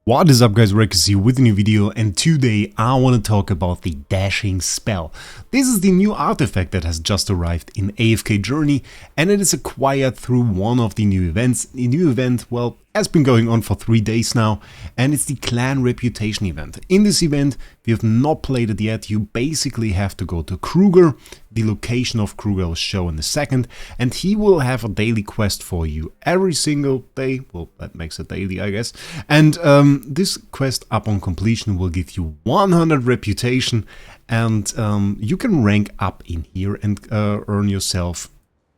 What is up guys, Wraec here with a new video, and today I want to talk about the dashing spell. This is the new artifact that has just arrived in AFK Journey, and it is acquired through one of the new events. The new event, well, has been going on for 3 days now, and it's the Clan Reputation event. In this event, if you have not played it yet, you basically have to go to Kruger. The location of Kruger will show in a second, and he will have a daily quest for you every single day. Well, that makes it daily, I guess. And this quest upon completion will give you 100 reputation, and you can rank up in here and earn yourself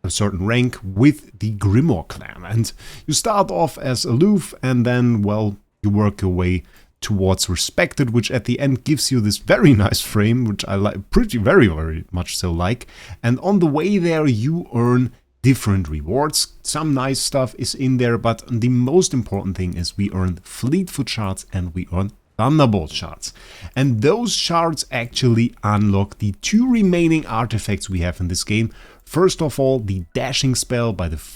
a certain rank with the Grimoire clan. And you start off as aloof, and then, well, you work your way towards respected, which at the end gives you this very nice frame, which I like, very much so like. And on the way there you earn different rewards. Some nice stuff is in there, but the most important thing is we earn Fleetfoot shards and we earn Thunderbolt shards. And those shards actually unlock the 2 remaining artifacts we have in this game. First of all, the dashing spell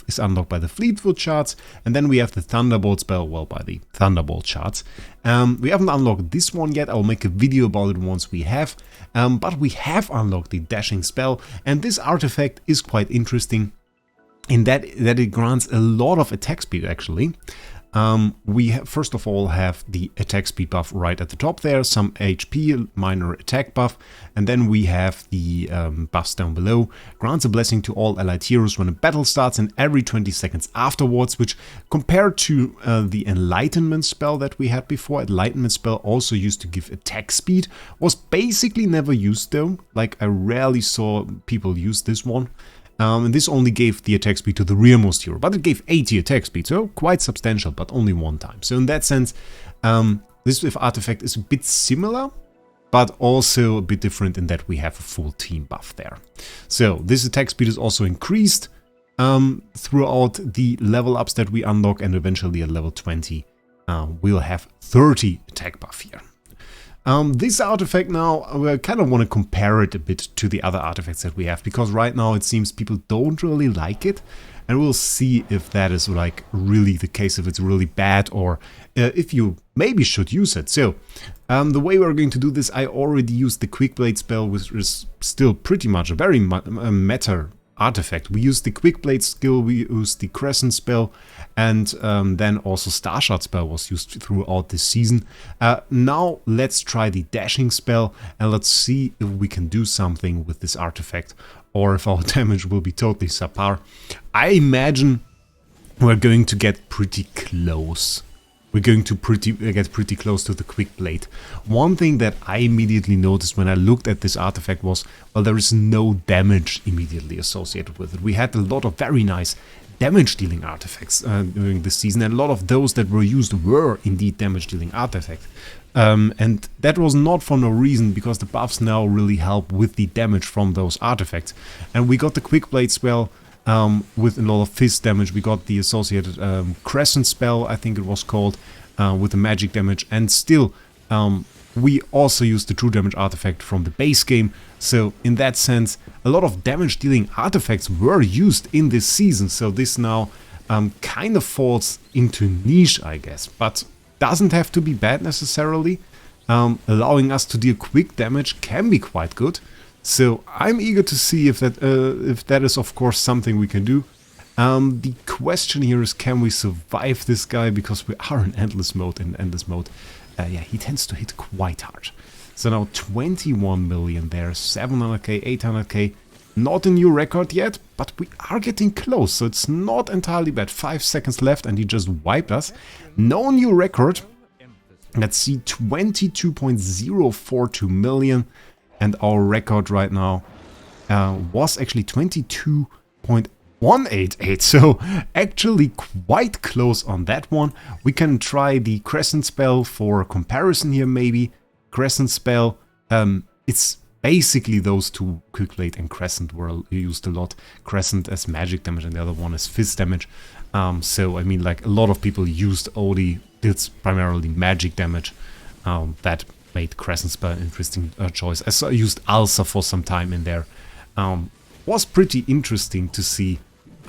is unlocked by the Fleetfoot shards, and then we have the Thunderbolt spell, well, by the Thunderbolt shards. We haven't unlocked this one yet. I'll make a video about it once we have, but we have unlocked the dashing spell, and this artifact is quite interesting in that it grants a lot of attack speed actually. We first of all have the attack speed buff right at the top there, some HP, minor attack buff, and then we have the buffs down below. Grants a blessing to all allied heroes when a battle starts and every 20 seconds afterwards, which compared to the enlightenment spell that we had before, enlightenment spell also used to give attack speed, was basically never used though. Like, I rarely saw people use this one. And this only gave the attack speed to the rearmost hero, but it gave 80 attack speed, so quite substantial, but only one time. So in that sense, this artifact is a bit similar, but also a bit different in that we have a full team buff there. So this attack speed is also increased throughout the level ups that we unlock, and eventually at level 20 we'll have 30 attack buff here. This artifact now, I kind of want to compare it a bit to the other artifacts that we have, because right now it seems people don't really like it, and we'll see if that is like really the case, if it's really bad, or if you maybe should use it. So the way we're going to do this, I already used the Quick Blade spell, which is still pretty much a very meta artifact. We used the Quick Blade skill, we used the Crescent spell, and then also Star Shard spell was used throughout this season. Now let's try the dashing spell, and let's see if we can do something with this artifact, or if our damage will be totally subpar. I imagine we're going to get pretty close. We're going to get pretty close to the Quick Blade. One thing that I immediately noticed when I looked at this artifact was, well, there is no damage immediately associated with it. We had a lot of very nice damage-dealing artifacts during this season, and a lot of those that were used were indeed damage-dealing artifacts. And that was not for no reason, because the buffs now really help with the damage from those artifacts. And we got the Quick Blade spell with a lot of fist damage. We got the associated Crescent spell, I think it was called, with the magic damage, and still we also used the true damage artifact from the base game. So in that sense, a lot of damage dealing artifacts were used in this season, so this now kind of falls into niche, I guess, but doesn't have to be bad necessarily. Allowing us to deal quick damage can be quite good. So I'm eager to see if that is of course something we can do. The question here is, can we survive this guy, because we are in endless mode. In endless mode, yeah, he tends to hit quite hard. So now 21 million there, 700k, 800k, not a new record yet, but we are getting close, so it's not entirely bad. 5 seconds left and he just wiped us. No new record. Let's see, 22.042 million. And our record right now was actually 22.188, so actually quite close on that one. We can try the Crescent spell for comparison here, maybe. Crescent spell, it's basically those two, Quick Blade and Crescent, were used a lot. Crescent as magic damage and the other one as fist damage. So, I mean, like, a lot of people used Odie, it's primarily magic damage. That made Crescent spell an interesting choice. I used Ulcer for some time in there. Was pretty interesting to see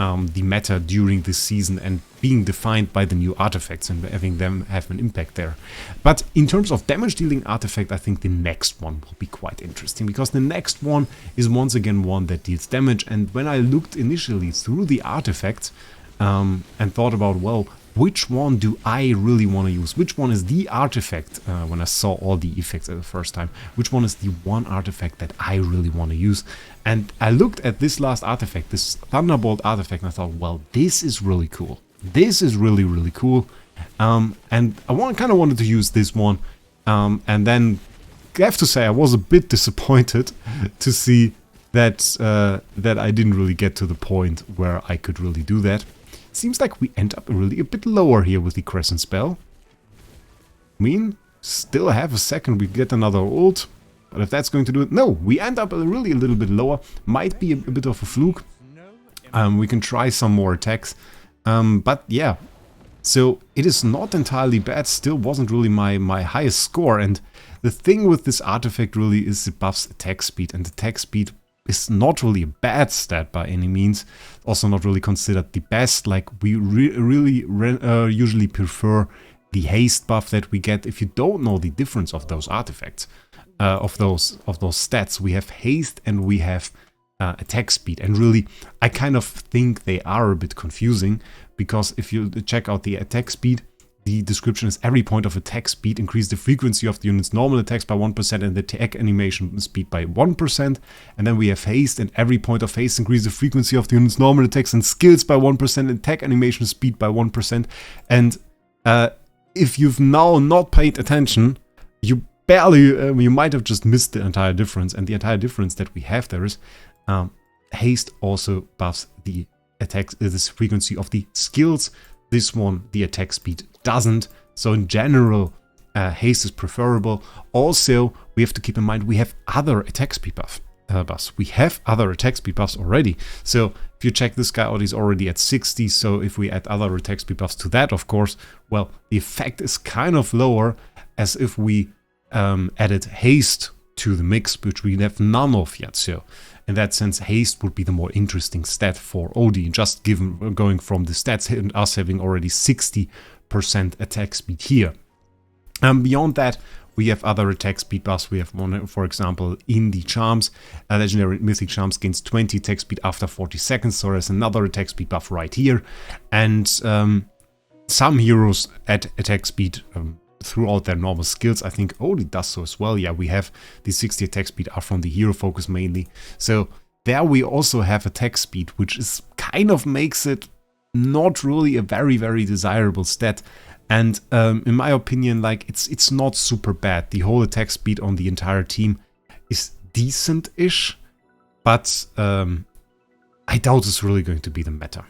the meta during this season and being defined by the new artifacts and having them have an impact there. But in terms of damage dealing artifact, I think the next one will be quite interesting, because the next one is once again one that deals damage. And when I looked initially through the artifacts and thought about, well, which one do I really want to use? Which one is the artifact, when I saw all the effects at the first time, which one is the one artifact that I really want to use? And I looked at this last artifact, this Thunderbolt artifact, and I thought, well, this is really cool. This is really, really cool. And I kind of wanted to use this one. And then I have to say I was a bit disappointed to see that, that I didn't really get to the point where I could really do that. Seems like we end up really a bit lower here with the Crescent spell. I mean, still have a second, we get another ult. But if that's going to do it... No, we end up really a little bit lower. Might be a bit of a fluke. We can try some more attacks. But yeah, so it is not entirely bad. Still wasn't really my highest score. And the thing with this artifact really is it buffs attack speed. And attack speed is not really a bad stat by any means. Also not really considered the best. Like, we really usually prefer the haste buff that we get. If you don't know the difference of those artifacts, of those stats, we have haste and we have attack speed. And really, I kind of think they are a bit confusing, because if you check out the attack speed, the description is every point of attack speed increase the frequency of the unit's normal attacks by 1% and the attack animation speed by 1%. And then we have haste, and every point of haste increase the frequency of the unit's normal attacks and skills by 1% and attack animation speed by 1%. And if you've now not paid attention, you barely, you might have just missed the entire difference. And the entire difference that we have there is haste also buffs the attack, this frequency of the skills. This one, the attack speed, doesn't. So in general, haste is preferable. Also, we have to keep in mind we have other attack speed buffs. We have other attack speed buffs already. So if you check this guy out, he's already at 60. So if we add other attack speed buffs to that, of course, well, the effect is kind of lower as if we added haste to the mix, which we have none of yet. So in that sense, haste would be the more interesting stat for OD, just given going from the stats and us having already 60% attack speed here. Beyond that, we have other attack speed buffs. We have one, for example, in the charms. Legendary Mythic Charms gains 20 attack speed after 40 seconds. So there's another attack speed buff right here. And some heroes add attack speed throughout their normal skills. I think Odie does so as well. Yeah, we have the 60 attack speed are from the hero focus mainly. So there we also have attack speed, which is kind of makes it not really a very, very desirable stat. And in my opinion, like, it's not super bad. The whole attack speed on the entire team is decent-ish, but I doubt it's really going to be the meta.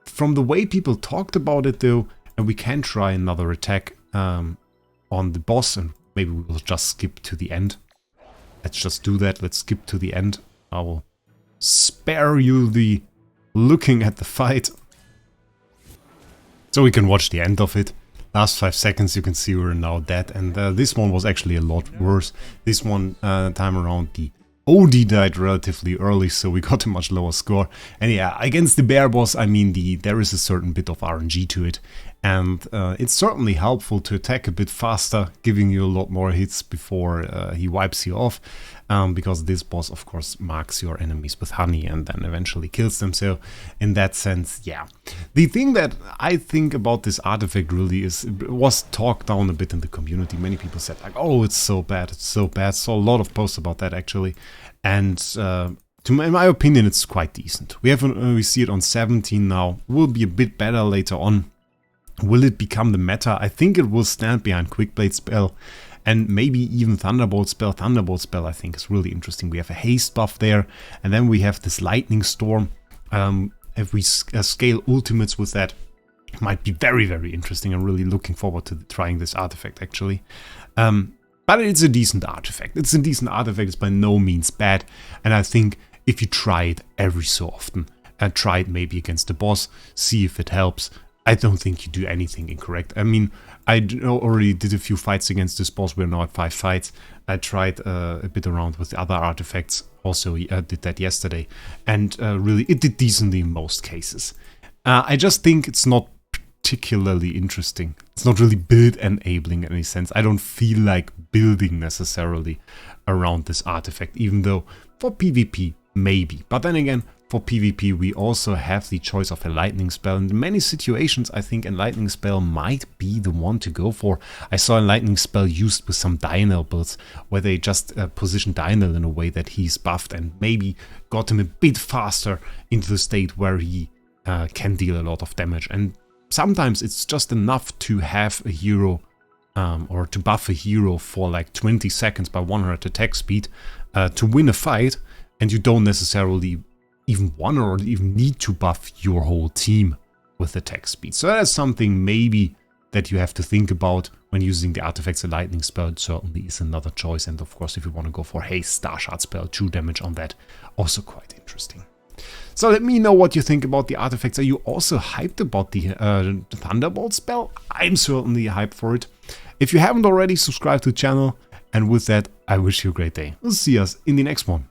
From the way people talked about it though, and we can try another attack on the boss, and maybe we will just skip to the end. Let's just do that. Let's skip to the end. I will spare you the looking at the fight, so we can watch the end of it. Last 5 seconds, you can see we're now dead, and this one was actually a lot worse. This one time around, the OD died relatively early, so we got a much lower score. And yeah, against the bear boss, I mean, there is a certain bit of RNG to it. And it's certainly helpful to attack a bit faster, giving you a lot more hits before he wipes you off. Because this boss, of course, marks your enemies with honey and then eventually kills them. So in that sense, yeah. The thing that I think about this artifact really was talked down a bit in the community. Many people said like, oh, it's so bad, it's so bad. Saw a lot of posts about that actually. And in my opinion, it's quite decent. We see it on 17 now. Will be a bit better later on. Will it become the meta? I think it will stand behind Quickblade spell. And maybe even Thunderbolt spell. Thunderbolt spell, I think, is really interesting. We have a haste buff there. And then we have this lightning storm. If we scale ultimates with that, it might be very, very interesting. I'm really looking forward to trying this artifact, actually. But it's a decent artifact. It's a decent artifact. It's by no means bad. And I think if you try it every so often, and try it maybe against the boss, see if it helps, I don't think you do anything incorrect. I mean, already did a few fights against this boss. We're now at 5 fights. I tried a bit around with the other artifacts. Also, I did that yesterday. And really, it did decently in most cases. I just think it's not particularly interesting. It's not really build enabling in any sense. I don't feel like building necessarily around this artifact, even though for PvP, maybe. But then again, for PvP, we also have the choice of a lightning spell. And in many situations, I think a lightning spell might be the one to go for. I saw a lightning spell used with some Dynel builds, where they just positioned Dynel in a way that he's buffed and maybe got him a bit faster into the state where he can deal a lot of damage. And sometimes it's just enough to have a hero or to buff a hero for like 20 seconds by 100 attack speed to win a fight, and you don't necessarily even want or even need to buff your whole team with attack speed. So that's something maybe that you have to think about when using the artifacts. A lightning spell certainly is another choice, and of course if you want to go for haste, star shard spell, 2 damage on that, also quite interesting. So let me know what you think about the artifacts. Are you also hyped about the Thunderbolt spell? I'm certainly hyped for it. If you haven't already, subscribe to the channel, and with that I wish you a great day. We'll see us in the next one.